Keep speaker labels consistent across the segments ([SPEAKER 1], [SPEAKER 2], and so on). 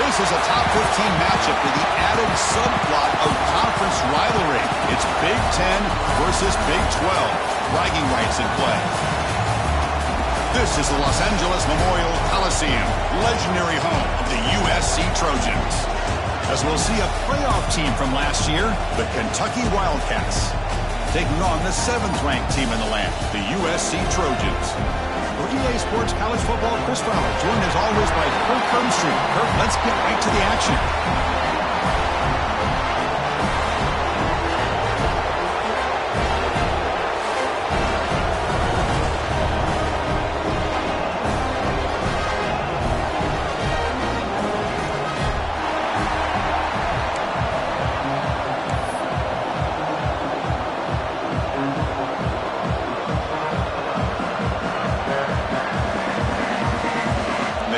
[SPEAKER 1] This is a top 15 matchup with the added subplot of conference rivalry. It's Big Ten versus Big 12. Bragging rights in play. This is the Los Angeles Memorial Coliseum, legendary home of the USC Trojans. As we'll see a playoff team from last year, the Kentucky Wildcats, taking on the 7th-ranked team in the land, the USC Trojans. For EA Sports College Football, Chris Fowler, joined as always by Kirk Hermstreet. Kirk, let's get right to the action.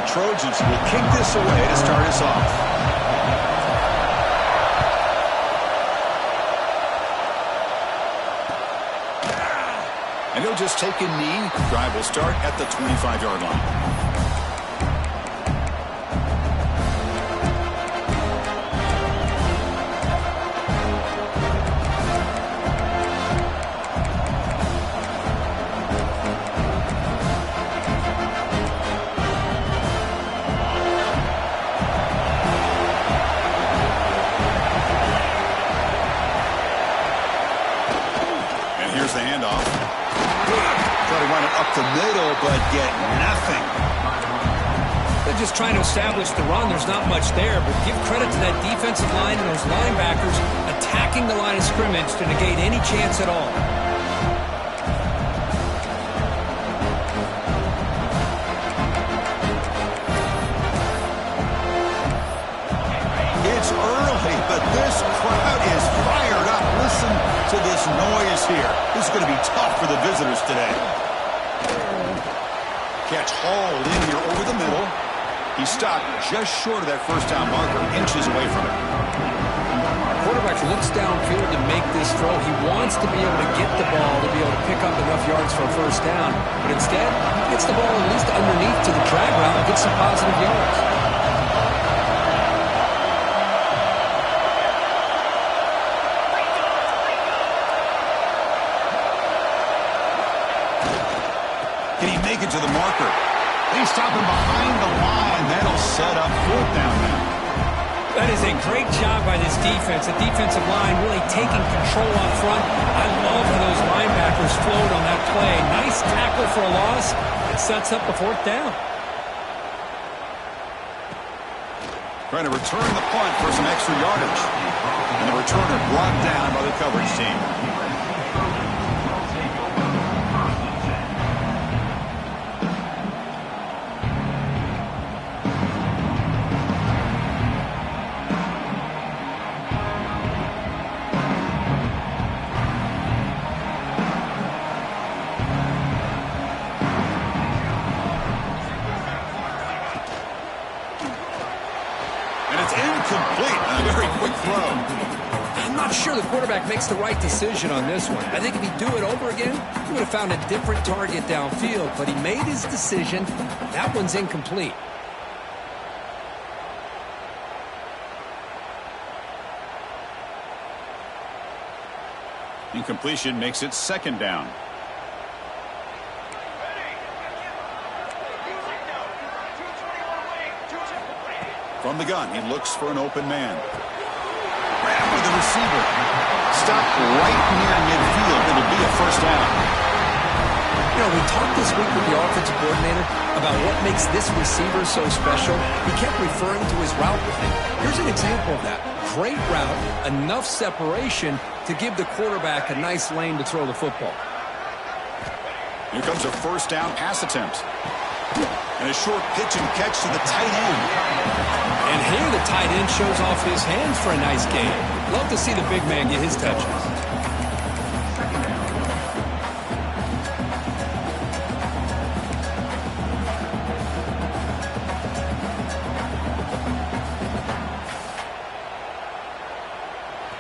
[SPEAKER 1] Trojans will kick this away to start us off. And he'll just take a knee. Drive will start at the 25-yard line. Here's the handoff. Try to run it up the middle, but get nothing.
[SPEAKER 2] They're just trying to establish the run. There's not much there, but give credit to that defensive line and those linebackers attacking the line of scrimmage to negate any chance at all.
[SPEAKER 1] It's early, but this crowd is fired up. Listen to this noise here. This is going to be tough for the visitors today. Catch hauled in here over the middle. He stopped just short of that first down marker, inches away from it.
[SPEAKER 2] The quarterback looks downfield to make this throw. He wants to be able to get the ball to be able to pick up enough yards for a first down. But instead, he gets the ball at least underneath to the drag route and gets some positive yards.
[SPEAKER 1] Can he make it to the marker? They stop him behind the line. That'll set up 4th down now.
[SPEAKER 2] That is a great job by this defense. The defensive line really taking control up front. I love how those linebackers flowed on that play. Nice tackle for a loss. It sets up the 4th down.
[SPEAKER 1] Trying to return the punt for some extra yardage. And the returner brought down by the coverage team. Incomplete. A very quick throw.
[SPEAKER 2] I'm not sure the quarterback makes the right decision on this one. I think if he'd do it over again, he would have found a different target downfield, but he made his decision. That one's incomplete.
[SPEAKER 1] Incompletion makes it 2nd down. From the gun, he looks for an open man. Grab with the receiver. Stopped right near midfield. It'll be a first down.
[SPEAKER 2] You know, we talked this week with the offensive coordinator about what makes this receiver so special. He kept referring to his route running. Here's an example of that. Great route, enough separation to give the quarterback a nice lane to throw the football.
[SPEAKER 1] Here comes a first down pass attempt. And a short pitch and catch to the tight end.
[SPEAKER 2] And here the tight end shows off his hands for a nice gain. Love to see the big man get his touches.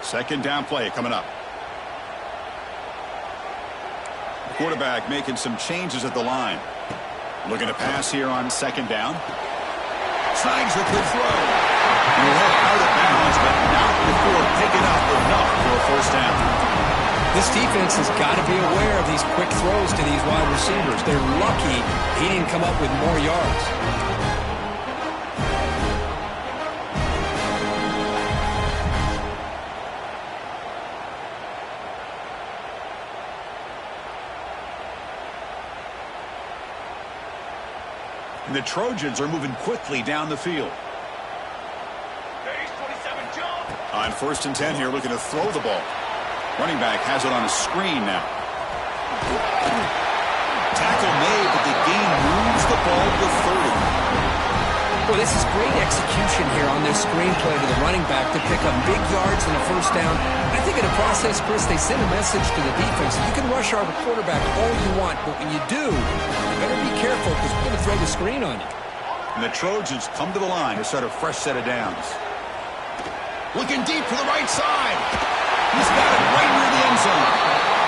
[SPEAKER 1] Second down play coming up. Quarterback making some changes at the line. Looking to pass here on 2nd down. Signs with the throw. And he'll head out of bounds, but not before picking up enough for a first down.
[SPEAKER 2] This defense has got to be aware of these quick throws to these wide receivers. They're lucky he didn't come up with more yards.
[SPEAKER 1] And the Trojans are moving quickly down the field. On 1st and 10 here, looking to throw the ball. Running back has it on a screen now. Tackle made, but the gain moves the ball to 30.
[SPEAKER 2] Well, this is great execution here on this screenplay to the running back to pick up big yards and a first down. I think in the process, Chris, they send a message to the defense. You can rush our quarterback all you want, but when you do, you better be careful because we're going to throw the screen on you.
[SPEAKER 1] And the Trojans come to the line to start a fresh set of downs. Looking deep to the right side. He's got it right near the end zone.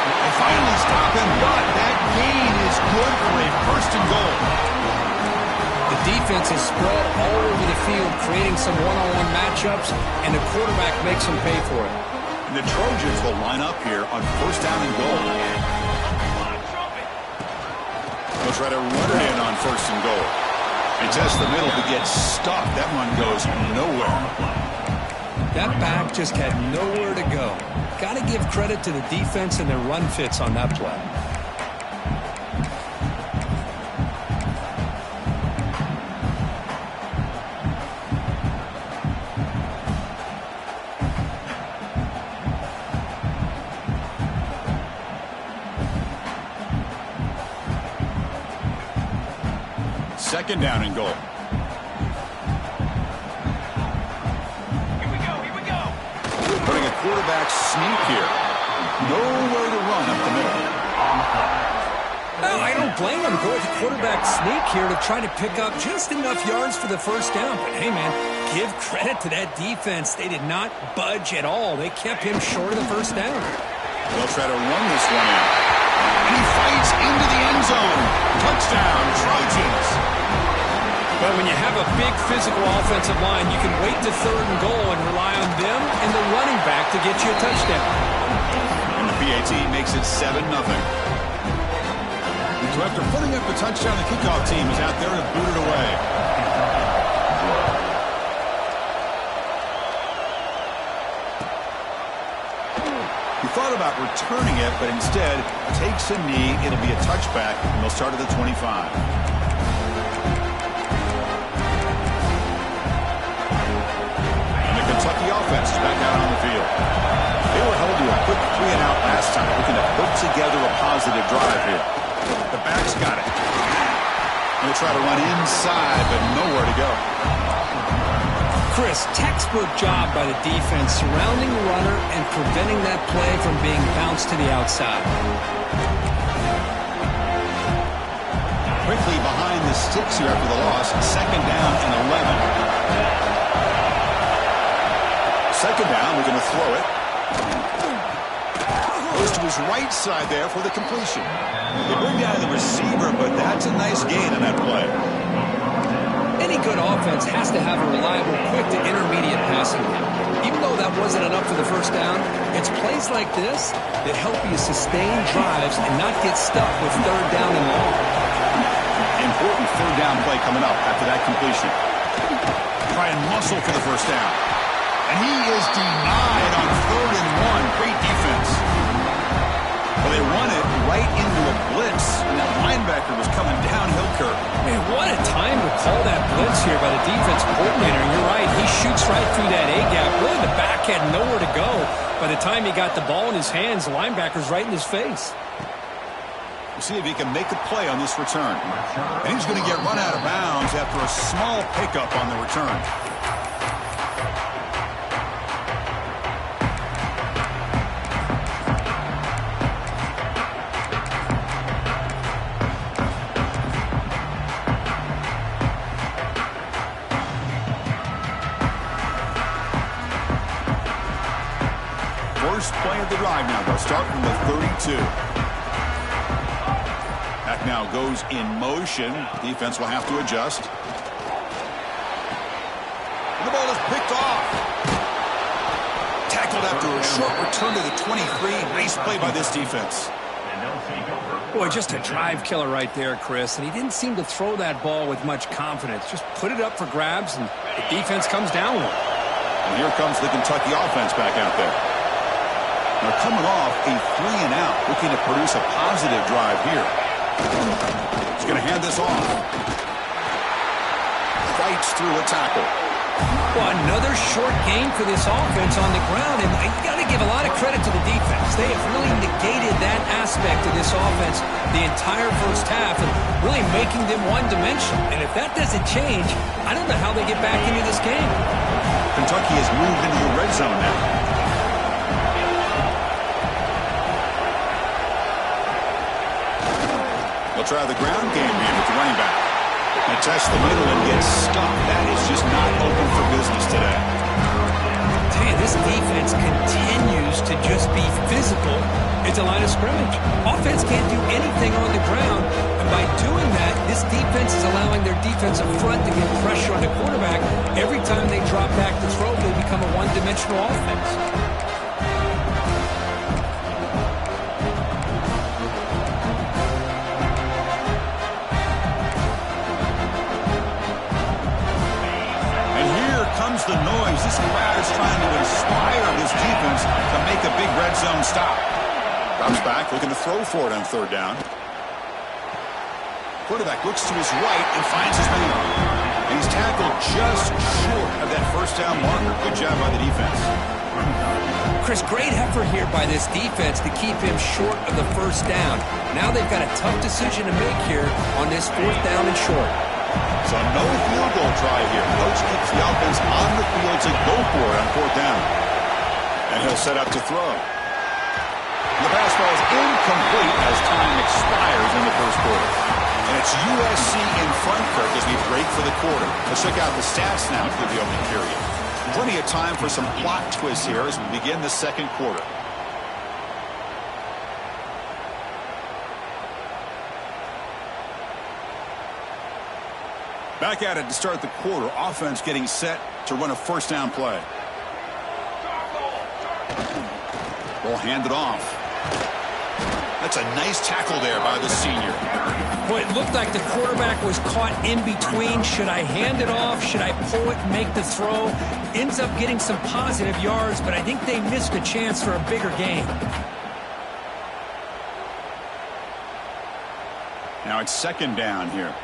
[SPEAKER 1] They finally stop him, but that gain is good for a 1st and goal.
[SPEAKER 2] The defense is spread all over the field, creating some one-on-one matchups, and the quarterback makes them pay for it.
[SPEAKER 1] And the Trojans will line up here on 1st down and goal. They'll try to run it in on 1st and goal. They test the middle to get stuck. That one goes nowhere.
[SPEAKER 2] That back just had nowhere to go. Got to give credit to the defense and their run fits on that play.
[SPEAKER 1] Second down and goal. Putting a quarterback sneak here. Nowhere to run up the middle.
[SPEAKER 2] Well, I don't blame him. Go with the quarterback sneak here to try to pick up just enough yards for the first down. But hey, man, give credit to that defense. They did not budge at all. They kept him short of the first down.
[SPEAKER 1] They'll try to run this one in. And he fights into the end zone. Touchdown, Trojans.
[SPEAKER 2] But when you have a big physical offensive line, you can wait to 3rd and goal and rely on them and the running back to get you a touchdown.
[SPEAKER 1] And the PAT makes it 7-0. So after putting up the touchdown, the kickoff team is out there to boot it away. He thought about returning it, but instead takes a knee. It'll be a touchback, and they'll start at the 25. Kentucky offense is back out on the field. They were held to a quick 3-and-out last time, looking to put together a positive drive here. The back's got it. They'll try to run inside, but nowhere to go.
[SPEAKER 2] Chris, textbook job by the defense surrounding the runner and preventing that play from being bounced to the outside.
[SPEAKER 1] Quickly behind the sticks here after the loss. 2nd down and 11. Second down, we're going to throw it. Goes to his right side there for the completion. They bring down the receiver, but that's a nice gain on that play.
[SPEAKER 2] Any good offense has to have a reliable, quick to intermediate passing game. Even though that wasn't enough for the first down, it's plays like this that help you sustain drives and not get stuck with 3rd down and long.
[SPEAKER 1] Important 3rd down play coming up after that completion. Try and muscle for the first down. And he is denied on 3rd and 1. Great defense. Well, they run it right into a blitz, and that linebacker was coming downhill, Kirk.
[SPEAKER 2] Man, what a time to call that blitz here by the defense coordinator. And you're right, he shoots right through that A-gap. Really, the back had nowhere to go. By the time he got the ball in his hands, the linebacker's right in his face.
[SPEAKER 1] We'll see if he can make a play on this return. And he's going to get run out of bounds after a small pickup on the return. First play of the drive now. They'll start from the 32. That now goes in motion. Defense will have to adjust. The ball is Short return to the 23. Nice play by this defense.
[SPEAKER 2] Boy, just a drive killer right there, Chris. And he didn't seem to throw that ball with much confidence. Just put it up for grabs, and the defense comes down with it.
[SPEAKER 1] And here comes the Kentucky offense back out there. Now coming off a 3-and-out, looking to produce a positive drive here. He's going to hand this off. Fights through a tackle.
[SPEAKER 2] Well, another short game for this offense on the ground, and you got to give a lot of credit to the defense. They have really negated that aspect of this offense the entire first half and really making them one-dimensional. And if that doesn't change, I don't know how they get back into this game.
[SPEAKER 1] Kentucky has moved into the red zone now. They'll try the ground game here with the running back. And test the middle and get stuck. That is just not open for business today.
[SPEAKER 2] I tell you, this defense continues to just be physical at the line of scrimmage. Offense can't do anything on the ground, and by doing that, this defense is allowing their defensive front to get pressure on the quarterback. Every time they drop back to throw, they become a one-dimensional offense.
[SPEAKER 1] The noise. This crowd is trying to inspire this defense to make a big red zone stop. Drops back, looking to throw for it on third down. Quarterback looks to his right and finds his man. And he's tackled just short of that first down marker. Good job by the defense.
[SPEAKER 2] Chris, great effort here by this defense to keep him short of the first down. Now they've got a tough decision to make here on this fourth down and short.
[SPEAKER 1] So no field goal try here. Coach keeps the offense on the field to go for it on fourth down. And he'll set up to throw. The pass ball is incomplete as time expires in the first quarter. And it's USC in front, Kirk, as we break for the quarter. Let's check out the stats now through the opening period. Plenty of time for some plot twists here as we begin the second quarter. Back at it to start the quarter. Offense getting set to run a first down play. Ball handed off. That's a nice tackle there by the senior.
[SPEAKER 2] Boy, it looked like the quarterback was caught in between. Should I hand it off? Should I pull it and make the throw? Ends up getting some positive yards, but I think they missed a chance for a bigger gain.
[SPEAKER 1] Now it's second down here.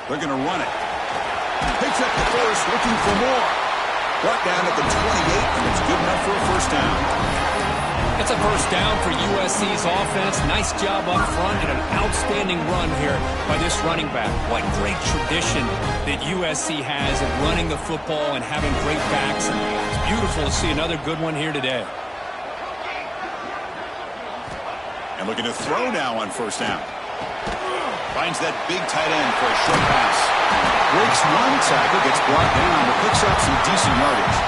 [SPEAKER 1] They're going to run it. Picks up the first, looking for more. Brought down at the 28, and it's good enough for a first down.
[SPEAKER 2] It's a first down for USC's offense. Nice job up front and an outstanding run here by this running back. What great tradition that USC has of running the football and having great backs. And it's beautiful to see another good one here today.
[SPEAKER 1] And looking to throw now on first down. Finds that big tight end for a short pass. Breaks one tackle, gets brought down, but picks up some decent yardage.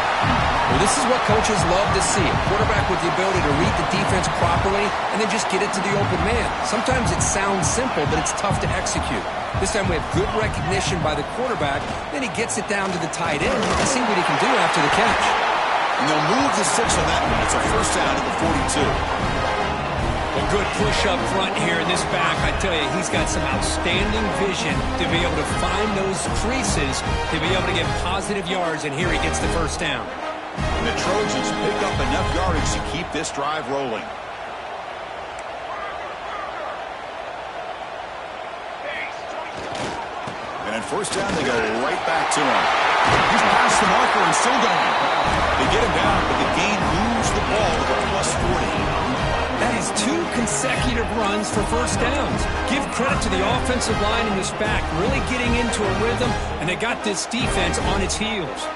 [SPEAKER 2] Well, this is what coaches love to see. A quarterback with the ability to read the defense properly and then just get it to the open man. Sometimes it sounds simple, but it's tough to execute. This time we have good recognition by the quarterback. Then he gets it down to the tight end. You can see what he can do after the catch.
[SPEAKER 1] And they'll move the 6 on that one. It's a first down at the 42.
[SPEAKER 2] A good push up front here in this back. I tell you, he's got some outstanding vision to be able to find those creases, to be able to get positive yards, and here he gets the first down.
[SPEAKER 1] And the Trojans pick up enough yardage to keep this drive rolling. And at first down, they go right back to him. He's past the marker and still going. They get him down, but the gain moves the ball with a +40.
[SPEAKER 2] That is 2 consecutive runs for first downs. Give credit to the offensive line in this back, really getting into a rhythm, and they got this defense on its heels.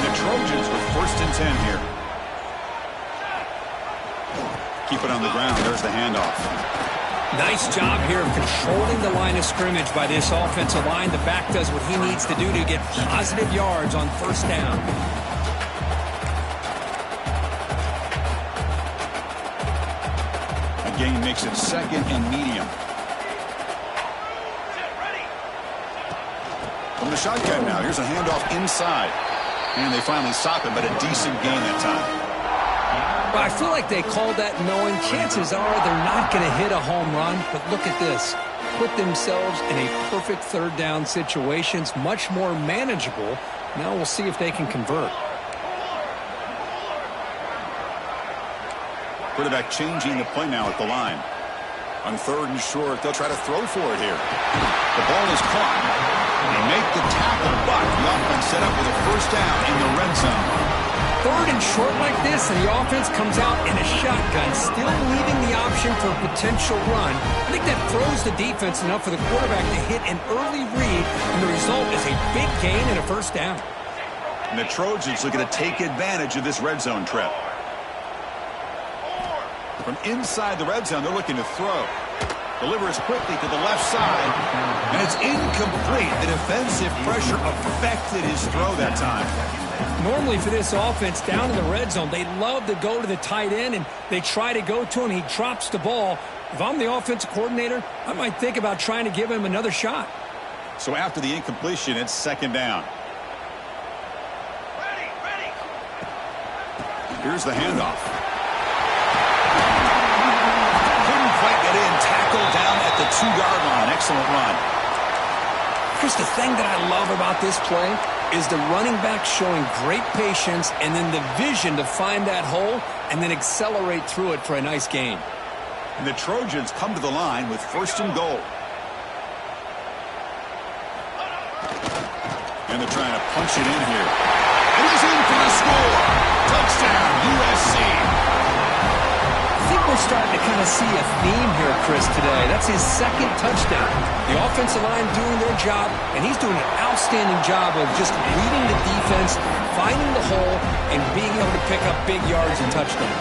[SPEAKER 1] The Trojans with first and 10 here. Keep it on the ground. There's the handoff.
[SPEAKER 2] Nice job here of controlling the line of scrimmage by this offensive line. The back does what he needs to do to get positive yards on first down.
[SPEAKER 1] Gain makes it second and medium. From the shotgun now, here's a handoff inside. And they finally stop it, but a decent gain that time.
[SPEAKER 2] Well, I feel like they called that knowing chances are they're not going to hit a home run. But look at this. Put themselves in a perfect third down situation. It's much more manageable. Now we'll see if they can convert.
[SPEAKER 1] Quarterback changing the play now at the line. On 3rd and short, they'll try to throw for it here. The ball is caught. They make the tackle, but the offense set up with a first down in the red zone.
[SPEAKER 2] 3rd and short like this, and the offense comes out in a shotgun, still leaving the option for a potential run. I think that throws the defense enough for the quarterback to hit an early read, and the result is a big gain and a first down.
[SPEAKER 1] And the Trojans looking to take advantage of this red zone trip. From inside the red zone, they're looking to throw. Delivers quickly to the left side, and it's incomplete. The defensive pressure affected his throw that time.
[SPEAKER 2] Normally for this offense down in the red zone, they love to go to the tight end, and they try to go to him. He drops the ball. If I'm the offensive coordinator, I might think about trying to give him another shot.
[SPEAKER 1] So after the incompletion, it's 2nd down. Here's the handoff. Couldn't quite get in. Tackled down at the 2-yard line. Excellent run.
[SPEAKER 2] Here's the thing that I love about this play is the running back showing great patience and then the vision to find that hole and then accelerate through it for a nice gain.
[SPEAKER 1] And the Trojans come to the line with 1st and goal. And they're trying to punch it in here. And he's in for the score. Touchdown, USC.
[SPEAKER 2] I think we're starting to kind of see a theme here, Chris, today. That's his 2nd touchdown. The offensive line doing their job, and he's doing an outstanding job of just reading the defense, finding the hole, and being able to pick up big yards and touchdowns.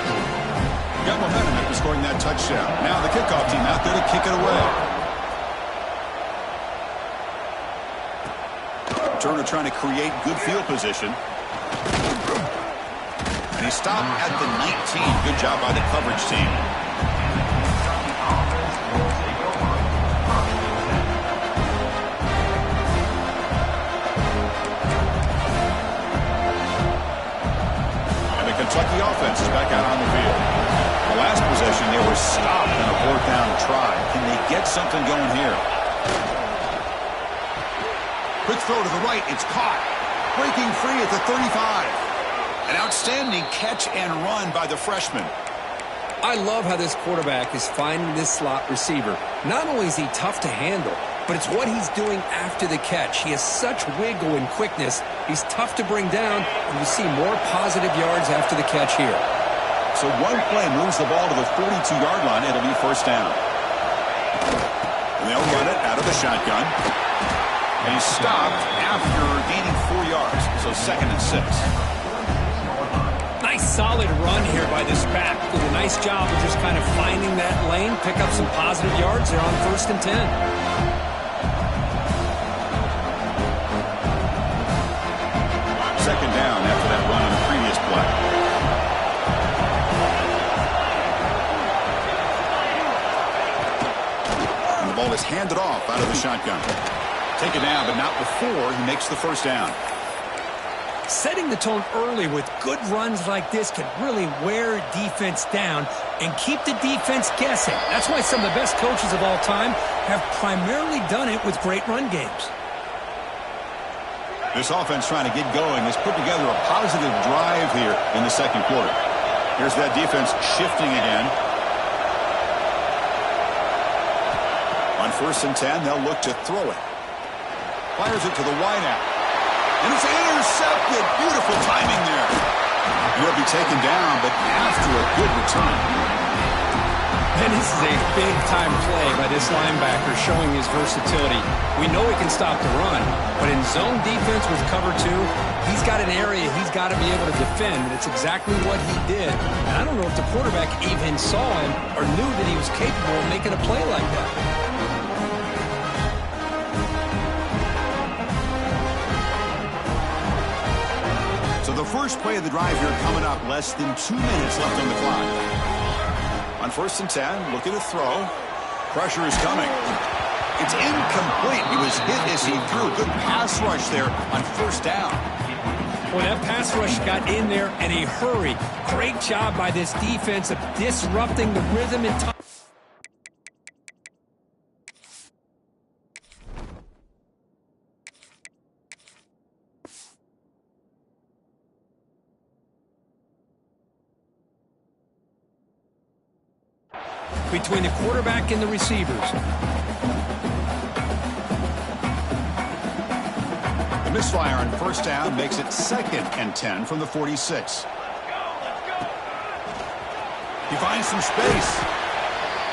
[SPEAKER 1] Got momentum after scoring that touchdown. Now the kickoff team out there to kick it away. Turner trying to create good field position. And he stopped at the 19. Good job by the coverage team. And the Kentucky offense is back out on the field. The last possession, they were stopped in a 4th down try. Can they get something going here? Quick throw to the right. It's caught. Breaking free at the 35. An outstanding catch and run by the freshman.
[SPEAKER 2] I love how this quarterback is finding this slot receiver. Not only is he tough to handle, but it's what he's doing after the catch. He has such wiggle and quickness. He's tough to bring down, and you see more positive yards after the catch here.
[SPEAKER 1] So one play moves the ball to the 42-yard line. It'll be 1st down. And they'll run it out of the shotgun. And he's stopped after gaining 4 yards. So 2nd and 6.
[SPEAKER 2] Nice solid run here by this back. Did a nice job of just kind of finding that lane, pick up some positive yards. They're on 1st and 10.
[SPEAKER 1] 2nd down after that run on the previous play. And the ball is handed off out of the shotgun. Taken down, but not before he makes the 1st down.
[SPEAKER 2] Setting the tone early with good runs like this can really wear defense down and keep the defense guessing. That's why some of the best coaches of all time have primarily done it with great run games.
[SPEAKER 1] This offense trying to get going has put together a positive drive here in the 2nd quarter. Here's that defense shifting again. On 1st and 10, they'll look to throw it. Fires it to the wideout. And it's intercepted. Beautiful timing there. And he'll be taken down, but after a good return.
[SPEAKER 2] And this is a big-time play by this linebacker showing his versatility. We know he can stop the run, but in zone defense with cover 2, he's got an area he's got to be able to defend, and it's exactly what he did. And I don't know if the quarterback even saw him or knew that he was capable of making a play like that.
[SPEAKER 1] So the first play of the drive here coming up, less than 2 minutes left on the clock. On 1st and 10, looking to throw. Pressure is coming. It's incomplete. He was hit as he threw. Good pass rush there on first down.
[SPEAKER 2] Well, that pass rush got in there in a hurry. Great job by this defense of disrupting the rhythm and time. Between the quarterback and the receivers.
[SPEAKER 1] The misfire on first down makes it 2nd and 10 from the 46. He finds some space.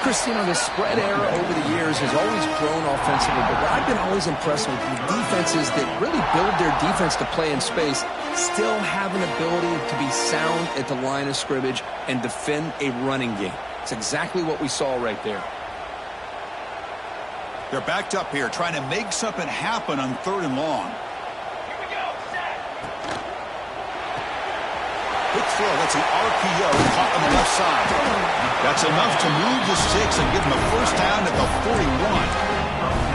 [SPEAKER 2] Chris, you know, the spread era over the years has always grown offensively, but what I've been always impressed with the defenses that really build their defense to play in space still have an ability to be sound at the line of scrimmage and defend a running game. It's exactly what we saw right there.
[SPEAKER 1] They're backed up here, trying to make something happen on 3rd and long. Quick throw, that's an RPO caught on the left side. That's enough to move the sticks and give them a first down at the 41.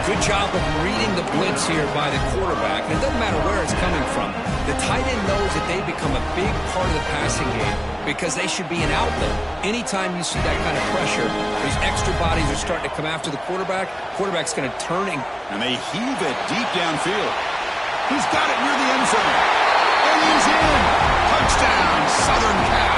[SPEAKER 2] Good job of reading the blitz here by the quarterback. And it doesn't matter where it's coming from. The tight end knows that they become a big part of the passing game because they should be an outlet. Anytime you see that kind of pressure, those extra bodies are starting to come after the quarterback. Quarterback's going to turn and
[SPEAKER 1] they heave it deep downfield. He's got it near the end zone. And he's in. Touchdown, Southern Cal.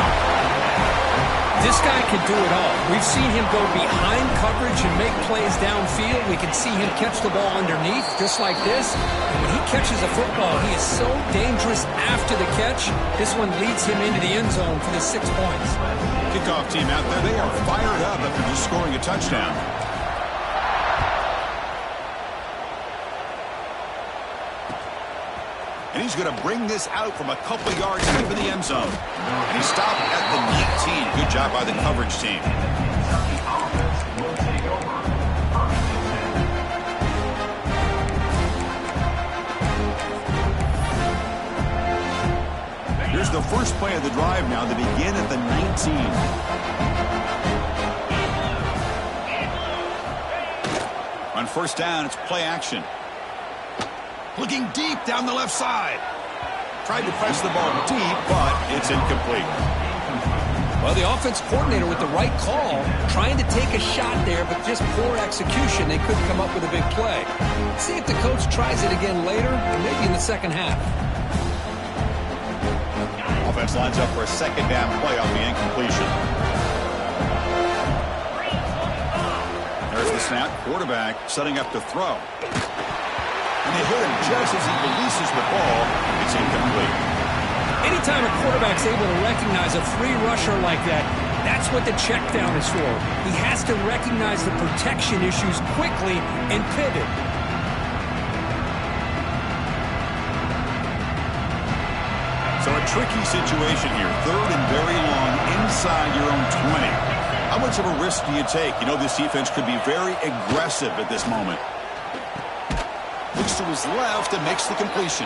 [SPEAKER 2] This guy can do it all. We've seen him go behind coverage and make plays downfield. We can see him catch the ball underneath just like this. And when he catches a football, he is so dangerous after the catch. This one leads him into the end zone for the 6 points.
[SPEAKER 1] Kickoff team out there, they are fired up after just scoring a touchdown. And he's going to bring this out from a couple yards deep in the end zone. And he stopped at the 19. Good job by the coverage team. Here's the first play of the drive now. They begin at the 19. On first down, it's play action. Looking deep down the left side. Tried to press the ball deep, but it's incomplete.
[SPEAKER 2] Well, the offense coordinator with the right call, trying to take a shot there, but just poor execution. They couldn't come up with a big play. See if the coach tries it again later, or maybe in the second half.
[SPEAKER 1] Offense lines up for a second down play off the incompletion. There's the snap. Quarterback setting up to throw. And they hit him just as he releases the ball. It's incomplete.
[SPEAKER 2] Anytime a quarterback's able to recognize a free rusher like that, that's what the check down is for. He has to recognize the protection issues quickly and pivot.
[SPEAKER 1] So a tricky situation here. 3rd and very long inside your own 20. How much of a risk do you take? You know this defense could be very aggressive at this moment. Looks to his left and makes the completion.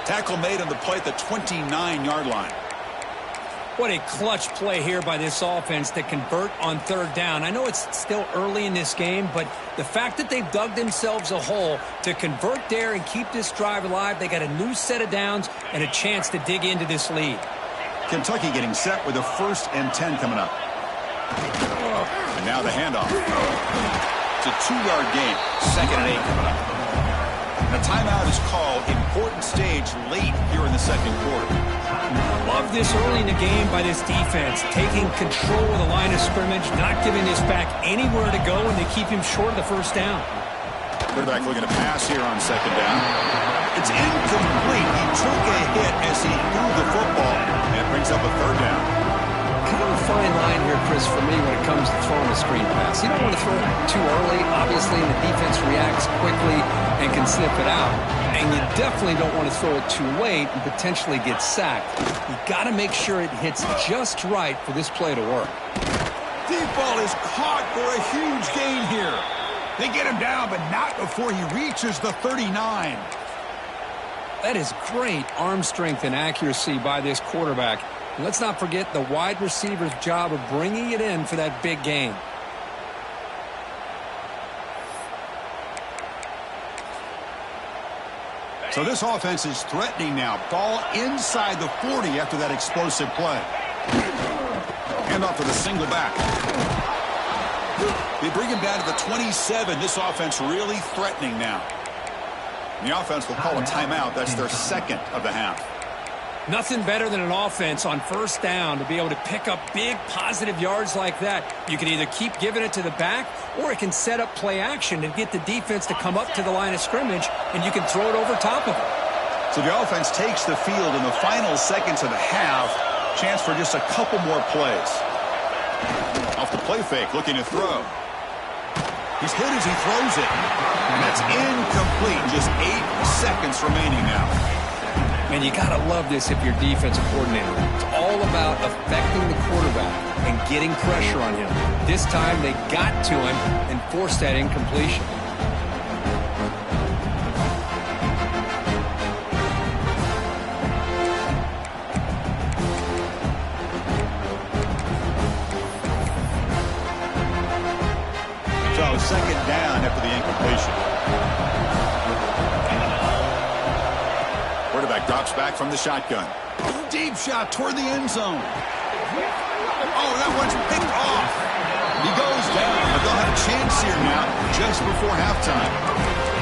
[SPEAKER 1] Tackle made on the play at the 29-yard line.
[SPEAKER 2] What a clutch play here by this offense to convert on 3rd down. I know it's still early in this game, but the fact that they've dug themselves a hole to convert there and keep this drive alive, they got a new set of downs and a chance to dig into this lead.
[SPEAKER 1] Kentucky getting set with a 1st and 10 coming up. And now the handoff. It's a 2-yard gain. 2nd and 8 coming up. And a timeout is called. Important stage late here in the 2nd quarter.
[SPEAKER 2] Love this early in the game by this defense, taking control of the line of scrimmage, not giving this back anywhere to go, and they keep him short of the 1st down.
[SPEAKER 1] Quarterback looking to pass here on 2nd down. It's incomplete. He took a hit as he threw the football, and it brings up a 3rd down.
[SPEAKER 2] Kind of a fine line here, Chris, for me when it comes to throwing a screen pass. You don't want to throw it too early, obviously, and the defense reacts quickly and can sniff it out. And you definitely don't want to throw it too late and potentially get sacked. You got to make sure it hits just right for this play to work.
[SPEAKER 1] Deep ball is caught for a huge gain here. They get him down, but not before he reaches the 39.
[SPEAKER 2] That is great arm strength and accuracy by this quarterback. And let's not forget the wide receiver's job of bringing it in for that big gain.
[SPEAKER 1] So this offense is threatening now. Ball inside the 40 after that explosive play. Hand off to the single back. They bring him down to the 27. This offense really threatening now. The offense will call a timeout. That's their second of the half.
[SPEAKER 2] Nothing better than an offense on first down to be able to pick up big positive yards like that. You can either keep giving it to the back, or it can set up play action and get the defense to come up to the line of scrimmage, and you can throw it over top of it.
[SPEAKER 1] So the offense takes the field in the final seconds of the half. Chance for just a couple more plays. Off the play fake, looking to throw. He's hit as he throws it. And that's incomplete. Just 8 seconds remaining now.
[SPEAKER 2] Man, you got to love this if you're defensive coordinator. It's all about affecting the quarterback and getting pressure on him. This time they got to him and forced that incompletion.
[SPEAKER 1] So second down after the incompletion. Quarterback drops back from the shotgun. Deep shot toward the end zone. Oh, that one's picked off. He goes down, but they'll have a chance here now just before halftime.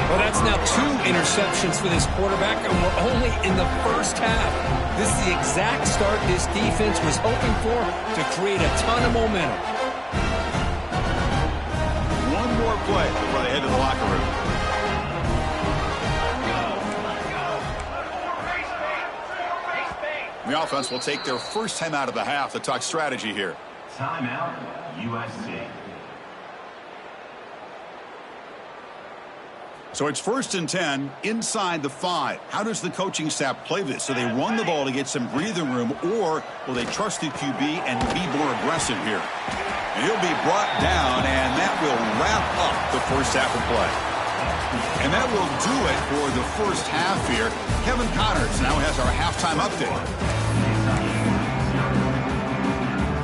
[SPEAKER 2] Well, that's now 2 interceptions for this quarterback, and we're only in the first half. This is the exact start this defense was hoping for to create a ton of momentum.
[SPEAKER 1] One more play before they head to the locker room. The offense will take their first time out of the half to talk strategy here.
[SPEAKER 3] Timeout, USC.
[SPEAKER 1] So it's 1st and 10 inside the 5. How does the coaching staff play this? So they run the ball to get some breathing room, or will they trust the QB and be more aggressive here? And he'll be brought down, and that will wrap up the first half of play. And that will do it for the first half here. Kevin Connors now has our halftime update.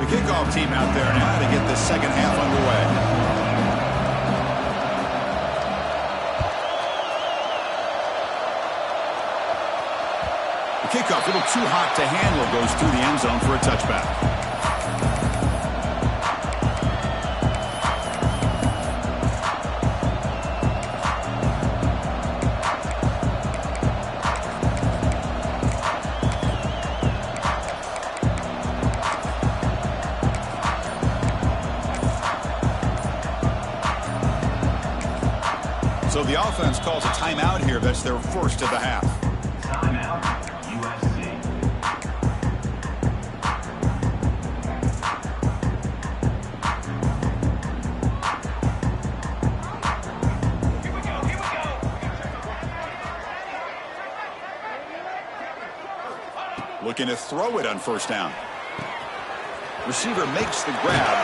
[SPEAKER 1] The kickoff team out there now to get the second half underway. The kickoff, a little too hot to handle, goes through the end zone for a touchback. So the offense calls a timeout here. That's their first of the half.
[SPEAKER 3] Timeout, USC.
[SPEAKER 4] Here we go.
[SPEAKER 1] Looking to throw it on first down. Receiver makes the grab.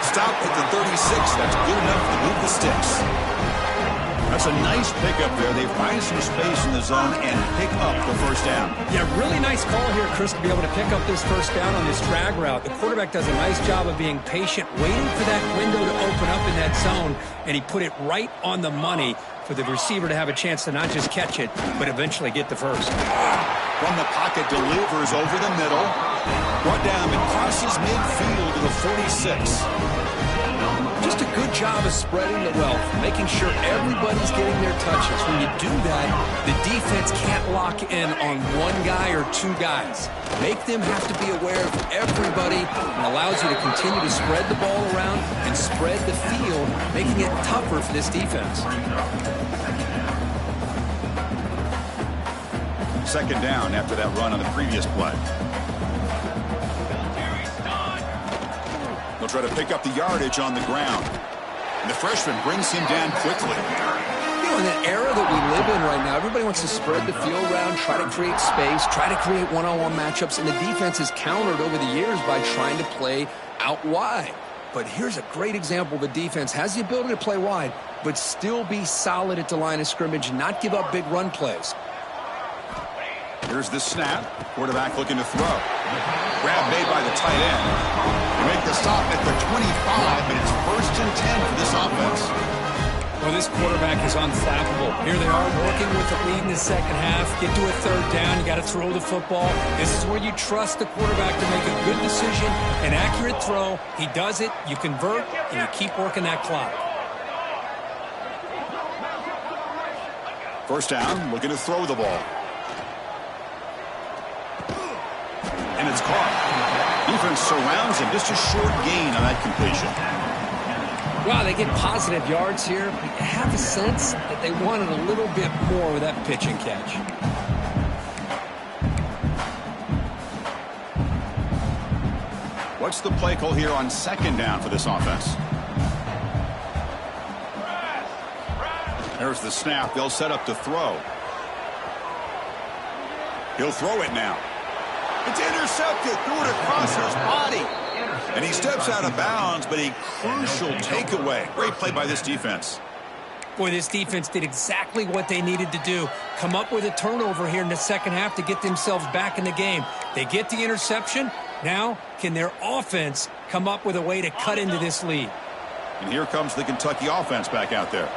[SPEAKER 1] Stopped at the 36. That's good enough to move the sticks. That's a nice pickup there. They find some space in the zone and pick up the first down.
[SPEAKER 2] Yeah, really nice call here, Chris, to be able to pick up this first down on this drag route. The quarterback does a nice job of being patient, waiting for that window to open up in that zone, and he put it right on the money for the receiver to have a chance to not just catch it, but eventually get the first.
[SPEAKER 1] From the pocket, delivers over the middle. Brought down and crosses midfield to the 46.
[SPEAKER 2] Just a good job of spreading the wealth, making sure everybody's getting their touches. When you do that, the defense can't lock in on one guy or 2 guys. Make them have to be aware of everybody, and allows you to continue to spread the ball around and spread the field, making it tougher for this defense.
[SPEAKER 1] Second down after that run on the previous play. They'll try to pick up the yardage on the ground. And the freshman brings him down quickly.
[SPEAKER 2] You know, in the era that we live in right now, everybody wants to spread the field around, try to create space, try to create one-on-one matchups, and the defense has countered over the years by trying to play out wide. But here's a great example. The defense has the ability to play wide, but still be solid at the line of scrimmage and not give up big run plays.
[SPEAKER 1] Here's the snap. Quarterback looking to throw. Grab made by the tight end. They make the stop at the 25, and it's 1st and 10 for this offense.
[SPEAKER 2] Well, this quarterback is unflappable. Here they are working with the lead in the second half. Get to a third down. You got to throw the football. This is where you trust the quarterback to make a good decision, an accurate throw. He does it. You convert, and you keep working that clock.
[SPEAKER 1] First down, looking to throw the ball. And it's caught. Defense surrounds him. Just a short gain on that completion.
[SPEAKER 2] Well, they get positive yards here. But you have a sense that they wanted a little bit more with that pitch and catch.
[SPEAKER 1] What's the play call here on second down for this offense? There's the snap. They'll set up to throw. He'll throw it now. It's intercepted. Threw it across his body. And he steps out of bounds, but a crucial takeaway. Great play by this defense.
[SPEAKER 2] Boy, this defense did exactly what they needed to do. Come up with a turnover here in the second half to get themselves back in the game. They get the interception. Now, can their offense come up with a way to cut into this lead?
[SPEAKER 1] And here comes the Kentucky offense back out there.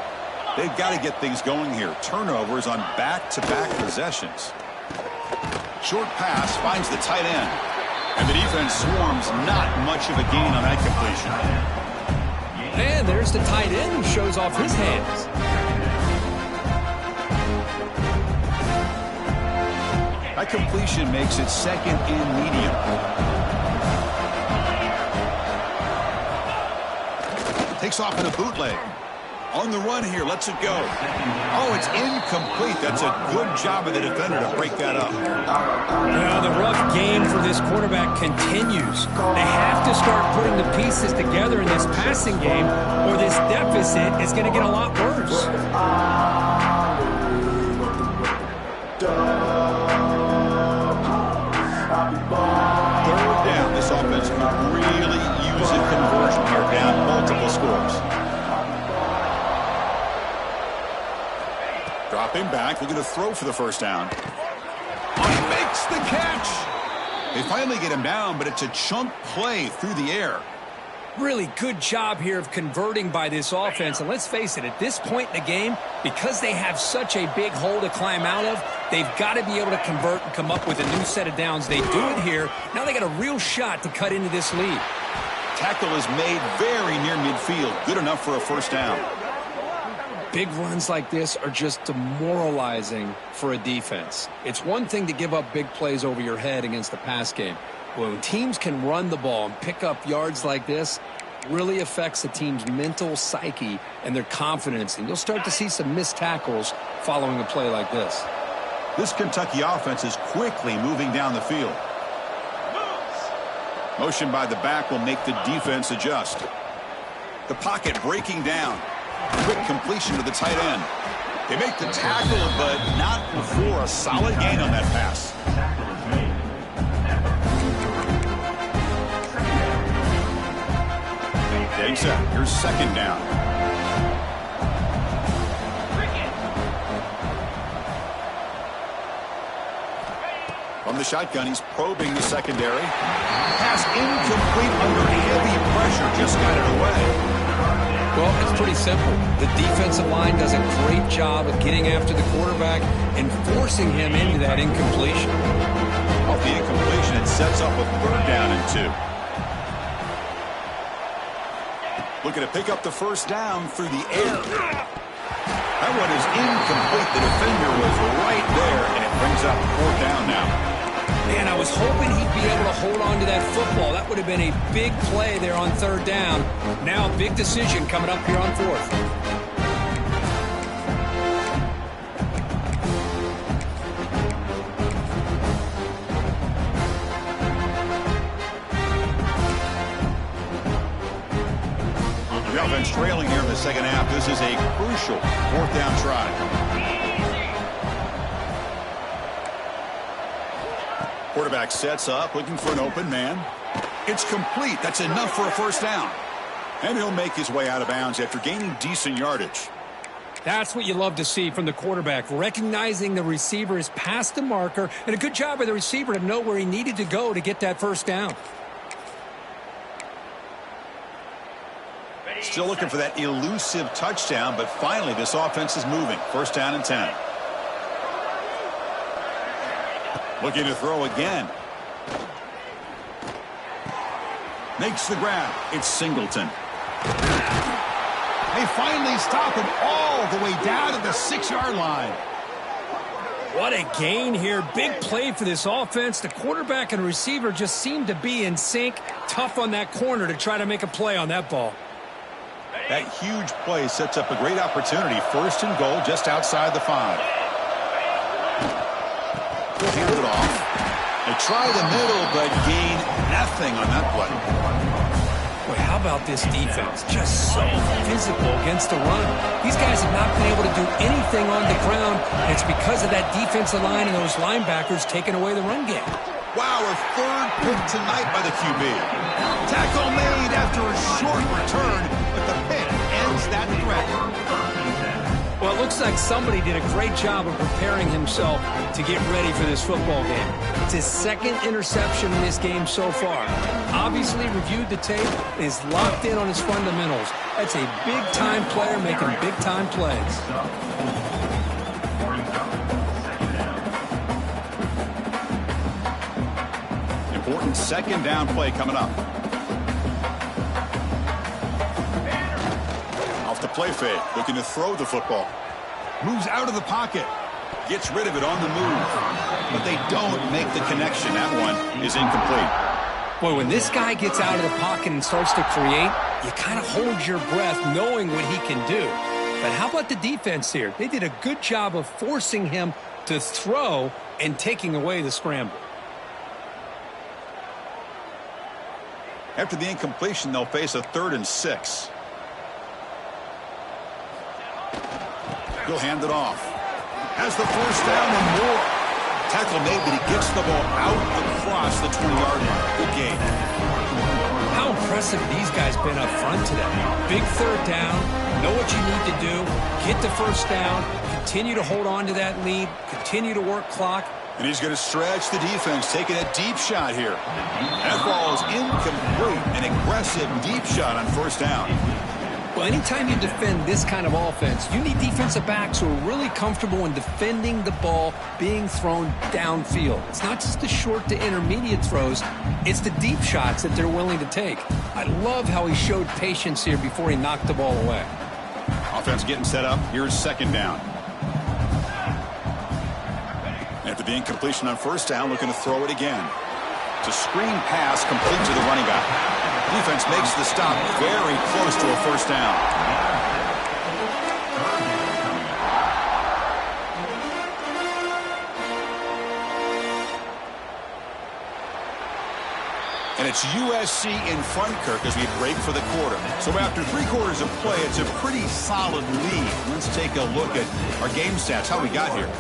[SPEAKER 1] They've got to get things going here. Turnovers on back-to-back possessions. Short pass finds the tight end. And the defense swarms, not much of a gain on that completion.
[SPEAKER 2] And there's the tight end who shows off his hands.
[SPEAKER 1] That completion makes it second and medium. Takes off in a bootleg. On the run here, lets it go. Oh, it's incomplete. That's a good job of the defender to break that up.
[SPEAKER 2] Well, the rough game for this quarterback continues. They have to start putting the pieces together in this passing game, or this deficit is going to get a lot worse.
[SPEAKER 1] Third down. This offense could really use a conversion here, down multiple scores. Dropping back, looking to throw for the first down. Oh, he makes the catch. They finally get him down, but it's a chunk play through the air.
[SPEAKER 2] Really good job here of converting by this offense. And let's face it, at this point in the game, because they have such a big hole to climb out of, they've got to be able to convert and come up with a new set of downs. They do it here. Now they got a real shot to cut into this lead.
[SPEAKER 1] Tackle is made very near midfield. Good enough for a first down.
[SPEAKER 2] Big runs like this are just demoralizing for a defense. It's one thing to give up big plays over your head against the pass game. When teams can run the ball and pick up yards like this, it really affects the team's mental psyche and their confidence. And you'll start to see some missed tackles following a play like this.
[SPEAKER 1] This Kentucky offense is quickly moving down the field. Motion by the back will make the defense adjust. The pocket breaking down. Quick completion to the tight end. They make the tackle, but not before a solid gain on that pass. Getting set. Here's second down. From the shotgun, he's probing the secondary. Pass incomplete under heavy pressure. Just got it away.
[SPEAKER 2] Well, it's pretty simple. The defensive line does a great job of getting after the quarterback and forcing him into that incompletion.
[SPEAKER 1] Off the incompletion, it sets up a third down and 2. Looking to pick up the first down through the air. That one is incomplete. The defender was right there, and it brings up fourth down now.
[SPEAKER 2] Man, I was hoping he'd be able to hold on to that football. That would have been a big play there on third down. Now a big decision coming up here on fourth.
[SPEAKER 1] The offense trailing here in the second half. This is a crucial fourth down try. Quarterback sets up, looking for an open man. It's complete. That's enough for a first down. And he'll make his way out of bounds after gaining decent yardage.
[SPEAKER 2] That's what you love to see from the quarterback, recognizing the receiver is past the marker, and a good job by the receiver to know where he needed to go to get that first down.
[SPEAKER 1] Still looking for that elusive touchdown, but finally this offense is moving. First down and 10. Looking to throw again. Makes the grab. It's Singleton.
[SPEAKER 5] They finally stop him all the way down to the 6-yard line.
[SPEAKER 2] What a gain here. Big play for this offense. The quarterback and receiver just seem to be in sync. Tough on that corner to try to make a play on that ball.
[SPEAKER 1] That huge play sets up a great opportunity. First and goal just outside the 5. We'll hand it off. They try the middle, but gain nothing on that play.
[SPEAKER 2] Boy, how about this defense? Just so physical against the run. These guys have not been able to do anything on the ground. And it's because of that defensive line and those linebackers taking away the run game.
[SPEAKER 1] Wow, a third pick tonight by the QB. Tackle made after a short return, but the pick ends that threat.
[SPEAKER 2] Well, it looks like somebody did a great job of preparing himself to get ready for this football game. It's his second interception in this game so far. Obviously reviewed the tape, is locked in on his fundamentals. That's a big-time player making big-time plays.
[SPEAKER 1] Important second down play coming up. Off the play fake, looking to throw the football. Moves out of the pocket. Gets rid of it on the move. But they don't make the connection. That one is incomplete.
[SPEAKER 2] Boy, when this guy gets out of the pocket and starts to create, you kind of hold your breath knowing what he can do. But how about the defense here? They did a good job of forcing him to throw and taking away the scramble.
[SPEAKER 1] After the incompletion, they'll face a 3rd and 6. He'll hand it off. Has the first down and more. Tackle made, but he gets the ball out across the 20-yard line. Good game.
[SPEAKER 2] How impressive these guys been up front today. Big 3rd down. Know what you need to do. Get the first down. Continue to hold on to that lead. Continue to work clock.
[SPEAKER 1] And he's going to stretch the defense, taking a deep shot here. That ball is incomplete. An aggressive deep shot on first down.
[SPEAKER 2] Well, anytime you defend this kind of offense, you need defensive backs who are really comfortable in defending the ball being thrown downfield. It's not just the short to intermediate throws. It's the deep shots that they're willing to take. I love how he showed patience here before he knocked the ball away.
[SPEAKER 1] Offense getting set up. Here's second down. After the incompletion on first down, looking to throw it again. It's a screen pass complete to the running back. Defense makes the stop very close to a first down. And it's USC in front, Kirk, as we break for the quarter. So after 3 quarters of play, it's a pretty solid lead. Let's take a look at our game stats, how we got here.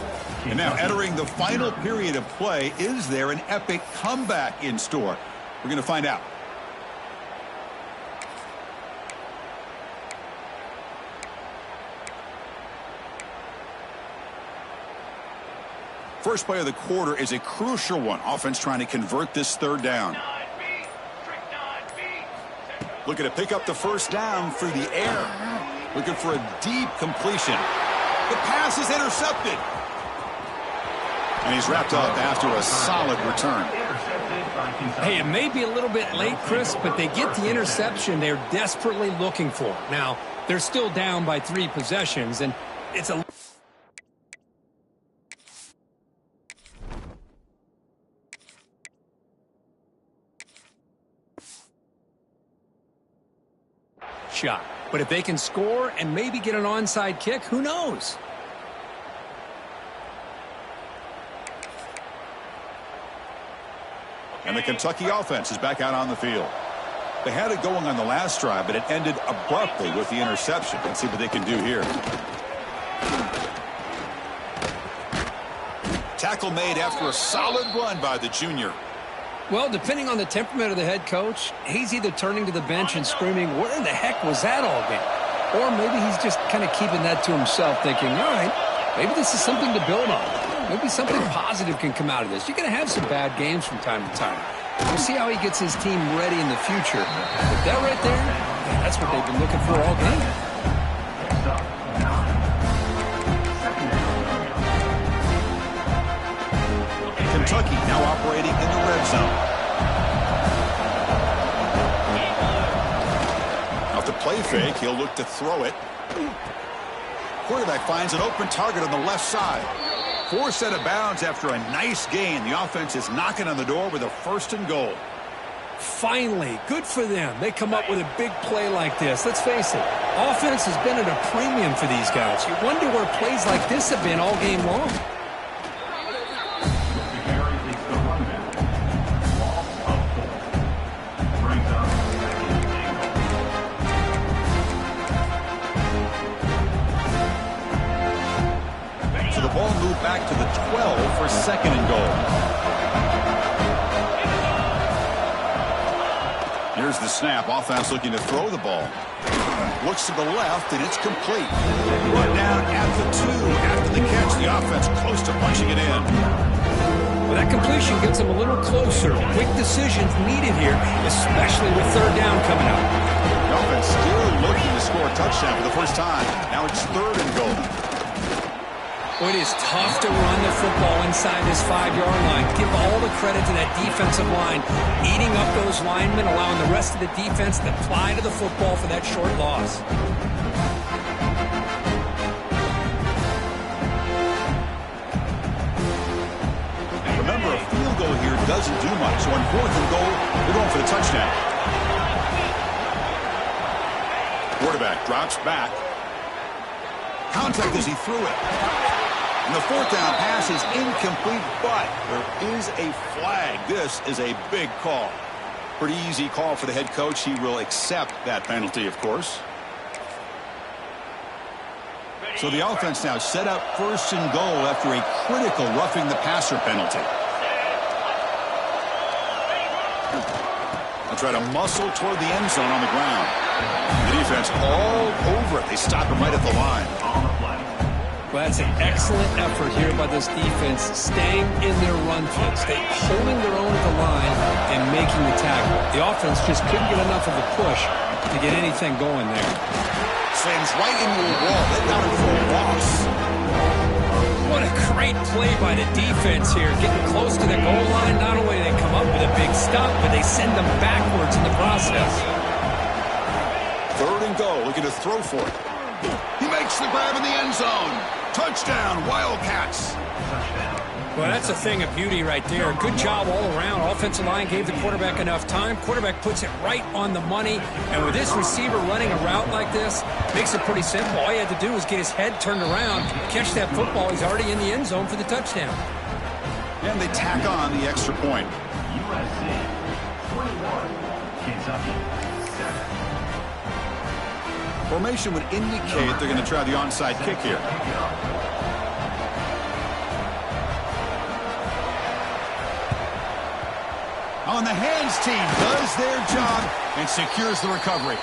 [SPEAKER 1] And now entering the final period of play, is there an epic comeback in store? We're going to find out. First play of the quarter is a crucial one. Offense trying to convert this 3rd down. Looking to pick up the first down through the air. Looking for a deep completion. The pass is intercepted. And he's wrapped up after a solid return.
[SPEAKER 2] Hey, it may be a little bit late, Chris, but they get the interception they're desperately looking for. Now, they're still down by 3 possessions, and it's a... shot. But if they can score and maybe get an onside kick, who knows?
[SPEAKER 1] And the Kentucky offense is back out on the field. They had it going on the last drive, but it ended abruptly with the interception. Let's see what they can do here. Tackle made after a solid run by the junior.
[SPEAKER 2] Well, depending on the temperament of the head coach, he's either turning to the bench and screaming, where the heck was that all game? Or maybe he's just kind of keeping that to himself, thinking, all right, maybe this is something to build on. Maybe something positive can come out of this. You're going to have some bad games from time to time. We'll see how he gets his team ready in the future. But that right there, Man, that's what they've been looking for all game.
[SPEAKER 3] Next up, 9. Second down.
[SPEAKER 1] Kentucky now operating in the red zone. Off the play fake, he'll look to throw it. Quarterback finds an open target on the left side. Forced out of bounds after a nice gain. The offense is knocking on the door with a 1st and goal.
[SPEAKER 2] Finally, good for them. They come up with a big play like this. Let's face it, offense has been at a premium for these guys. You wonder where plays like this have been all game long.
[SPEAKER 3] The carry is the runback. Loss of 4. Brings up 2nd and goal.
[SPEAKER 1] So the ball moved back to the 12 for 2nd and goal. Here's the snap. Offense looking to throw the ball. Looks to the left, and it's complete. Brought down at the 2 after the catch. The offense close to punching it in.
[SPEAKER 2] Well, that completion gets them a little closer. Quick decisions needed here, especially with 3rd down coming up.
[SPEAKER 1] The offense still looking to score a touchdown for the first time. Now it's 3rd and goal.
[SPEAKER 2] Well, it is tough to run the football inside this 5-yard line. Give all the credit to that defensive line, eating up those linemen, allowing the rest of the defense to fly to the football for that short loss.
[SPEAKER 1] Remember, a field goal here doesn't do much. So on 4th and goal, they're going for the touchdown. Quarterback drops back. Contact as he threw it. And the 4th down pass is incomplete, but there is a flag. This is a big call. Pretty easy call for the head coach. He will accept that penalty, of course. So the offense now set up 1st and goal after a critical roughing the passer penalty. They'll try to muscle toward the end zone on the ground. The defense all over it. They stop him right at the line.
[SPEAKER 3] On the play.
[SPEAKER 2] Well, that's an excellent effort here by this defense, staying in their run fits, holding their own at the line and making the tackle. The offense just couldn't get enough of a push to get anything going there.
[SPEAKER 1] Slams right into a wall. They got him for a loss.
[SPEAKER 2] What a great play by the defense here, getting close to the goal line. Not only do they come up with a big stop, but they send them backwards in the process.
[SPEAKER 1] 3rd and goal, looking to throw for it. He makes the grab in the end zone. Touchdown, Wildcats.
[SPEAKER 3] Touchdown.
[SPEAKER 2] Well, that's a thing of beauty right there. Good job all around. Offensive line gave the quarterback enough time. Quarterback puts it right on the money. And with this receiver running a route like this, makes it pretty simple. All he had to do was get his head turned around, catch that football. He's already in the end zone for the touchdown.
[SPEAKER 1] And they tack on the extra point.
[SPEAKER 3] USC 21. Kentucky 7.
[SPEAKER 1] Formation would indicate they're going to try the onside kick here. On the hands team does their job and secures the recovery.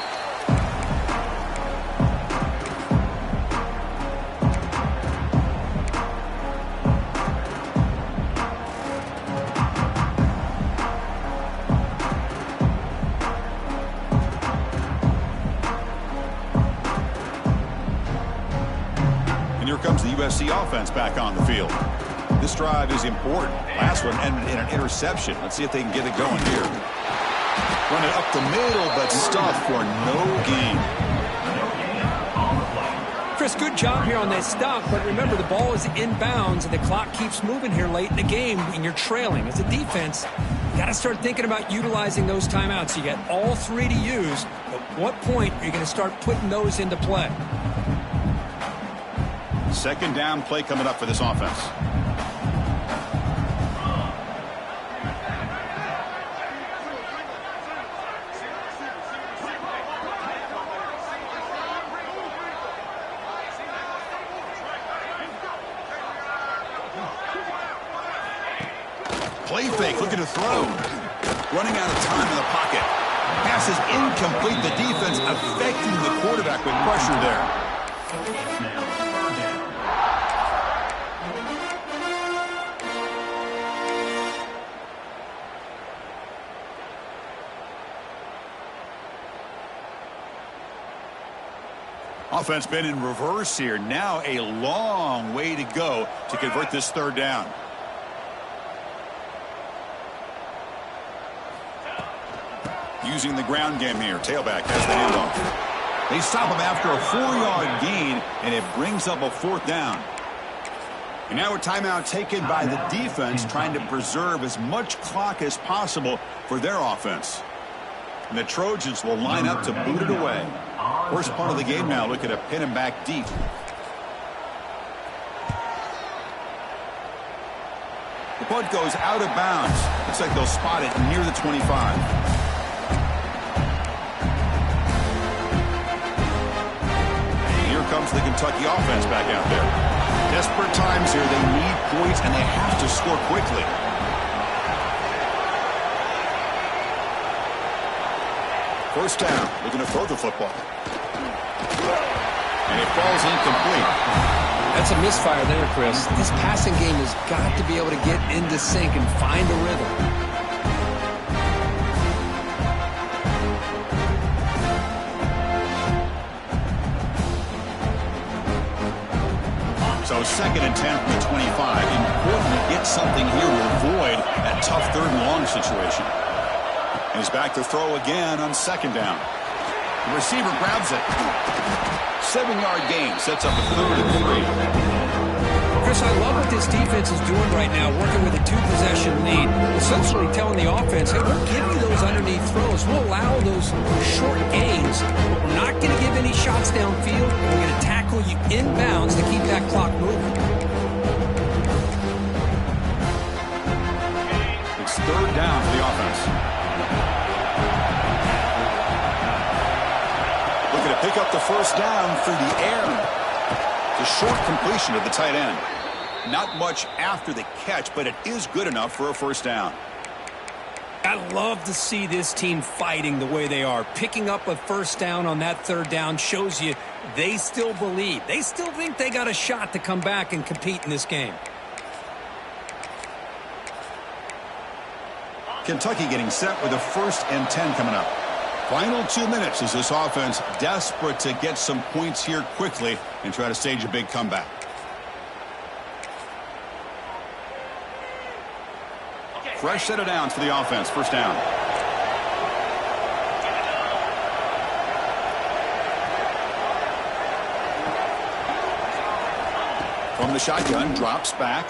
[SPEAKER 1] And here comes the USC offense back on the field. This drive is important. Last one ended in an interception. Let's see if they can get it going here. Run it up the middle, but stuffed for no gain.
[SPEAKER 2] Chris, good job here on that stop, but remember the ball is inbounds and the clock keeps moving here late in the game and you're trailing. As a defense, you got to start thinking about utilizing those timeouts. You got all 3 to use. At what point are you going to start putting those into play?
[SPEAKER 1] 2nd down play coming up for this offense. Play fake, looking to throw. Running out of time in the pocket. Pass is incomplete. The defense affecting the quarterback with pressure there. Offense been in reverse here. Now a long way to go to convert this third down. Using the ground game here. Tailback has the handoff. They stop him after a 4-yard gain, and it brings up a fourth down. And now a timeout taken by the defense, trying to preserve as much clock as possible for their offense. And the Trojans will line up to boot it away. First part of the game now, looking to pin him back deep. The punt goes out of bounds. Looks like they'll spot it near the 25. Here comes the Kentucky offense back out there. Desperate times here. They need points, and they have to score quickly. First down, looking to throw the football. And it falls incomplete.
[SPEAKER 2] That's a misfire there, Chris. This passing game has got to be able to get into sync and find a rhythm.
[SPEAKER 1] So 2nd and 10 from the 25. Important to get something here to avoid that tough third and long situation. And he's back to throw again on 2nd down. The receiver grabs it. 7-yard gain sets up a 3rd and 3.
[SPEAKER 2] Chris, I love what this defense is doing right now, working with a 2-possession lead. Essentially telling the offense, hey, we'll give you those underneath throws. We'll allow those short gains, but we're not going to give any shots downfield. We're going to tackle you inbounds to keep that clock moving.
[SPEAKER 1] It's 3rd down for the offense. Looking to pick up the first down through the air. The short completion of the tight end. Not much after the catch, but it is good enough for a first down.
[SPEAKER 2] I love to see this team fighting the way they are. Picking up a first down on that 3rd down shows you they still believe. They still think they got a shot to come back and compete in this game.
[SPEAKER 1] Kentucky getting set with a 1st and 10 coming up. Final 2 minutes as this offense desperate to get some points here quickly and try to stage a big comeback. Fresh set of downs for the offense. First down. From the shotgun, drops back.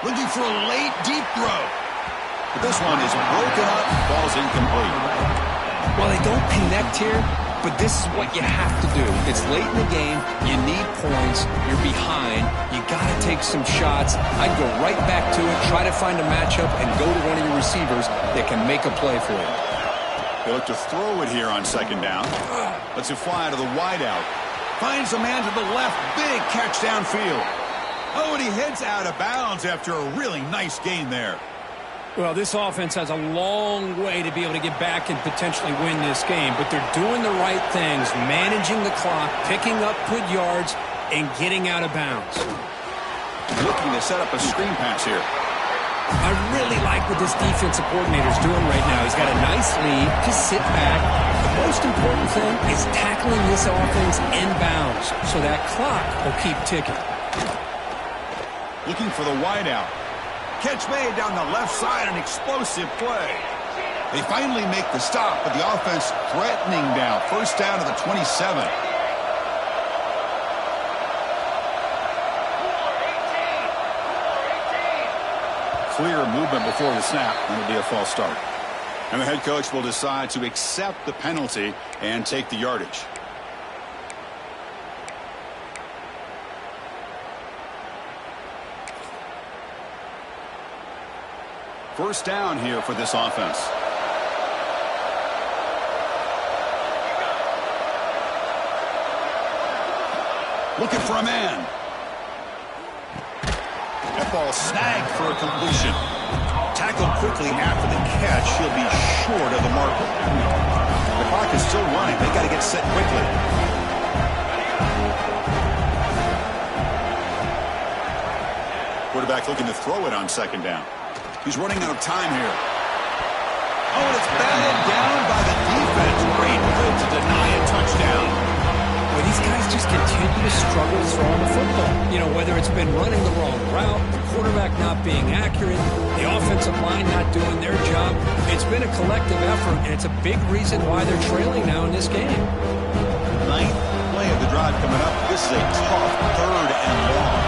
[SPEAKER 1] Looking for a late deep throw. But this one is broken up, falls incomplete.
[SPEAKER 2] Well, they don't connect here, but this is what you have to do. It's late in the game. You need points. You're behind. You got to take some shots. I'd go right back to it, try to find a matchup, and go to one of your receivers that can make a play for you.
[SPEAKER 1] They look to throw it here on 2nd down. Lets it fly to the wideout. Finds a man to the left. Big catch downfield. Oh, and he heads out of bounds after a really nice gain there.
[SPEAKER 2] Well, this offense has a long way to be able to get back and potentially win this game, but they're doing the right things, managing the clock, picking up good yards, and getting out of bounds.
[SPEAKER 1] Looking to set up a screen pass here.
[SPEAKER 2] I really like what this defensive coordinator's doing right now. He's got a nice lead. Just sit back. The most important thing is tackling this offense inbounds, so that clock will keep ticking.
[SPEAKER 1] Looking for the wideout. Catch made down the left side, an explosive play. They finally make the stop, but the offense threatening now. First down to the 27. Clear movement before the snap, and it'll be a false start. And the head coach will decide to accept the penalty and take the yardage. First down here for this offense. Looking for a man. That ball snagged for a completion. Tackled quickly after the catch. He'll be short of the marker. The clock is still running. They got to get set quickly. Quarterback looking to throw it on 2nd down. He's running out of time here. Oh, and it's batted down by the defense. Great move to deny a touchdown.
[SPEAKER 2] Well, these guys just struggled throwing the football. You know, whether it's been running the wrong route, the quarterback not being accurate, the offensive line not doing their job. It's been a collective effort, and it's a big reason why they're trailing now in this game.
[SPEAKER 1] Ninth play of the drive coming up. This is a tough 3rd and long.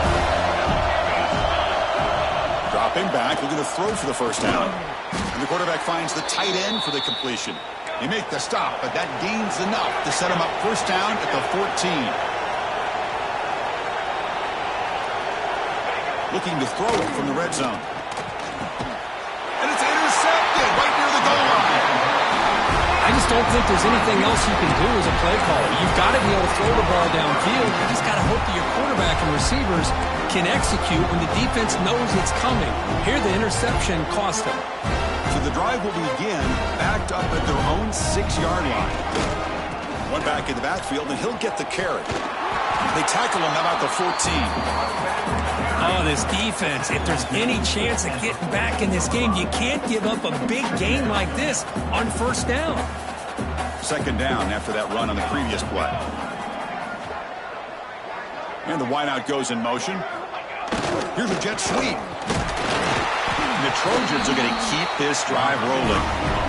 [SPEAKER 1] Dropping back, looking to throw for the first down. And the quarterback finds the tight end for the completion. They make the stop, but that gains enough to set him up first down at the 14. Looking to throw it from the red zone. And it's intercepted right near the goal line.
[SPEAKER 2] I just don't think there's anything else you can do as a play caller. You've got to be able to throw the ball downfield. You just got to hope that your quarterback and receivers can execute when the defense knows it's coming. Here, the interception cost them.
[SPEAKER 1] So the drive will begin backed up at their own 6-yard line. One back in the backfield, and he'll get the carry. They tackle him about the 14.
[SPEAKER 2] Oh, this defense, if there's any chance of getting back in this game, you can't give up a big gain like this on first down.
[SPEAKER 1] 2nd down after that run on the previous play. And the wideout goes in motion. Here's a jet sweep. The Trojans are going to keep this drive rolling.